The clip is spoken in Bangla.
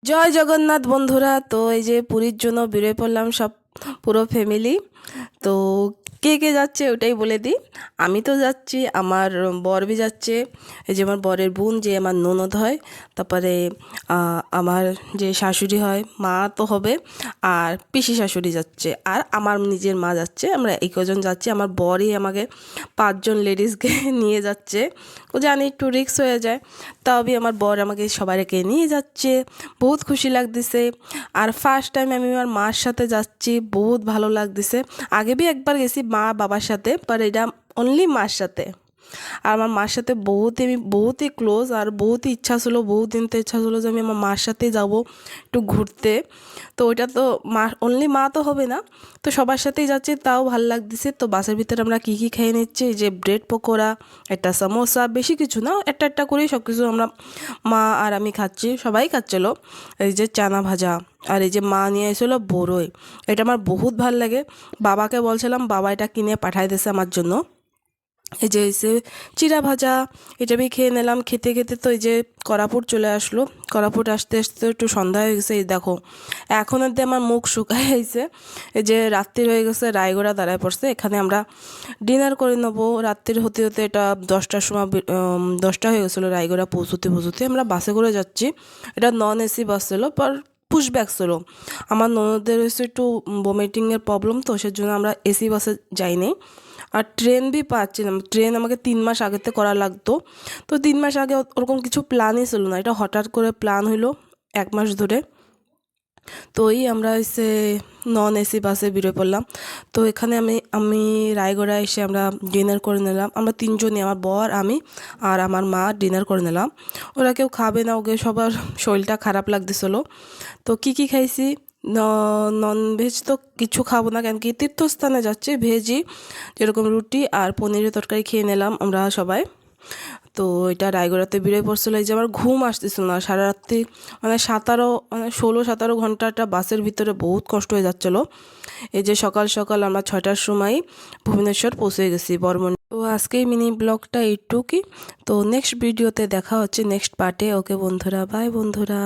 জয় জগন্নাথ বন্ধুরা। তো এই যে পুরীর জন্য বেরোয় পড়লাম সব পুরো ফ্যামিলি। তো কে কে যাচ্ছে ওটাই বলে দিই। আমি তো যাচ্ছি, আমার বর বি যাচ্ছে, এই যে আমার বরের বোন যে আমার ননদ হয়, তারপরে আমার যে শাশুড়ি হয়, মা তো হবে, আর পিসি শাশুড়ি যাচ্ছে, আর আমার নিজের মা যাচ্ছে। আমরা এই কজন যাচ্ছি। আমার বরই আমাকে 5জন লেডিসকে নিয়ে যাচ্ছে। ও জানি একটু রিক্স হয়ে যায়, তাও আমার বর আমাকে সবাইকে নিয়ে যাচ্ছে। বহুত খুশি লাগতেছে। আর ফার্স্ট টাইম আমি আমার মার সাথে যাচ্ছি, বহুত ভালো লাগতেছে। আগে বি একবার গেছি মা বাবার সাথে, পর এটা অনলি মার সাথে। আর আমার মার সাথে আমি বহুতই ক্লোজ, আর বহুতই ইচ্ছা ছিল, বহুত দিন তো ইচ্ছা ছিল যে আমি আমার মার সাথেই যাব একটু ঘুরতে। তো ওইটা তো মা, অনলি মা তো হবে না, তো সবার সাথেই যাচ্ছি, তাও ভালো লাগতেছে। তো বাসের ভিতরে আমরা কী কী খেয়ে নিচ্ছি, যে ব্রেড পকোড়া, একটা সমোসা, বেশি কিছু না, একটা একটা করেই সব কিছু আমরা, মা আর আমি খাচ্ছি, সবাই খাচ্ছিল। এই যে চানা ভাজা, আর এই যে মা নিয়ে এসেছিলো বড়ই, এটা আমার বহুত ভাল লাগে। বাবাকে বলছিলাম, বাবা এটা কিনে পাঠাই দিয়েছে আমার জন্য। এই যে এসে চিড়া ভাজা, এটা আমি খেয়ে নিলাম। খেতে খেতে তো এই যে কড়াপুর চলে আসলো। কড়াপুর আসতে আসতে একটু সন্ধ্যা হয়ে গেছে। এই দেখো, এখন অব্দি আমার মুখ শুকায় গেছে। এই যে রাত্রি হয়ে গেছে, রায়গড়া দাঁড়ায় পড়ছে। এখানে আমরা ডিনার করে নেবো। রাত্রির হতে হতে এটা 10টার সময় 10টা হয়ে গেছিলো। রায়গড়া পৌঁছতে পৌঁছতে আমরা বাসে করে যাচ্ছি। এটা নন এসি বাস ছিল, পর পুশব্যাক ছিল। আমার ননদের হচ্ছে একটু ভমিটিংয়ের প্রবলেম, তো সেজন্য আমরা এসি বাসে যাইনি। আর ট্রেন বি পাচ্ছিলাম, ট্রেন আমাকে 3 মাস আগেতে করা লাগতো। তো 3 মাস আগে ওরকম কিছু প্ল্যানই ছিল না, এটা হঠাৎ করে প্ল্যান হইলো 1 মাস ধরে। তো আমরা এসে নন এসি বাসে বেরোয় পড়লাম। তো এখানে আমি আমি রায়গড়া এসে আমরা ডিনার করে নিলাম। আমরা 3জনই, আমার বর, আমি আর আমার মা ডিনার করে নিলাম। ওরা কেউ খাবে না, ওকে সবার শরীরটা খারাপ লাগতেছিলো। তো কী খাইছি, নন ভেজ তো কিছু খাবো না, কেন কি তীর্থস্থানে যাচ্ছে। ভেজই, যেরকম রুটি আর পনিরের তরকারি খেয়ে নিলাম আমরা সবাই। তো এটা রায়গড়াতে বেরোয় পড়ছিল। এই যে আমার ঘুম আসতেছিল না সারা রাত্রি, মানে 16-17 ঘন্টাটা বাসের ভিতরে বহুত কষ্ট হয়ে যাচ্ছিলো। এই যে সকাল সকাল আমরা 6টার সময় ভুবনেশ্বর পৌঁছে গেছি, বর্মন। তো আজকেই মিনি ব্লগটা এইটুকুই। তো নেক্সট ভিডিওতে দেখা হচ্ছে, নেক্সট পার্টে। ওকে বন্ধুরা, বাই বন্ধুরা।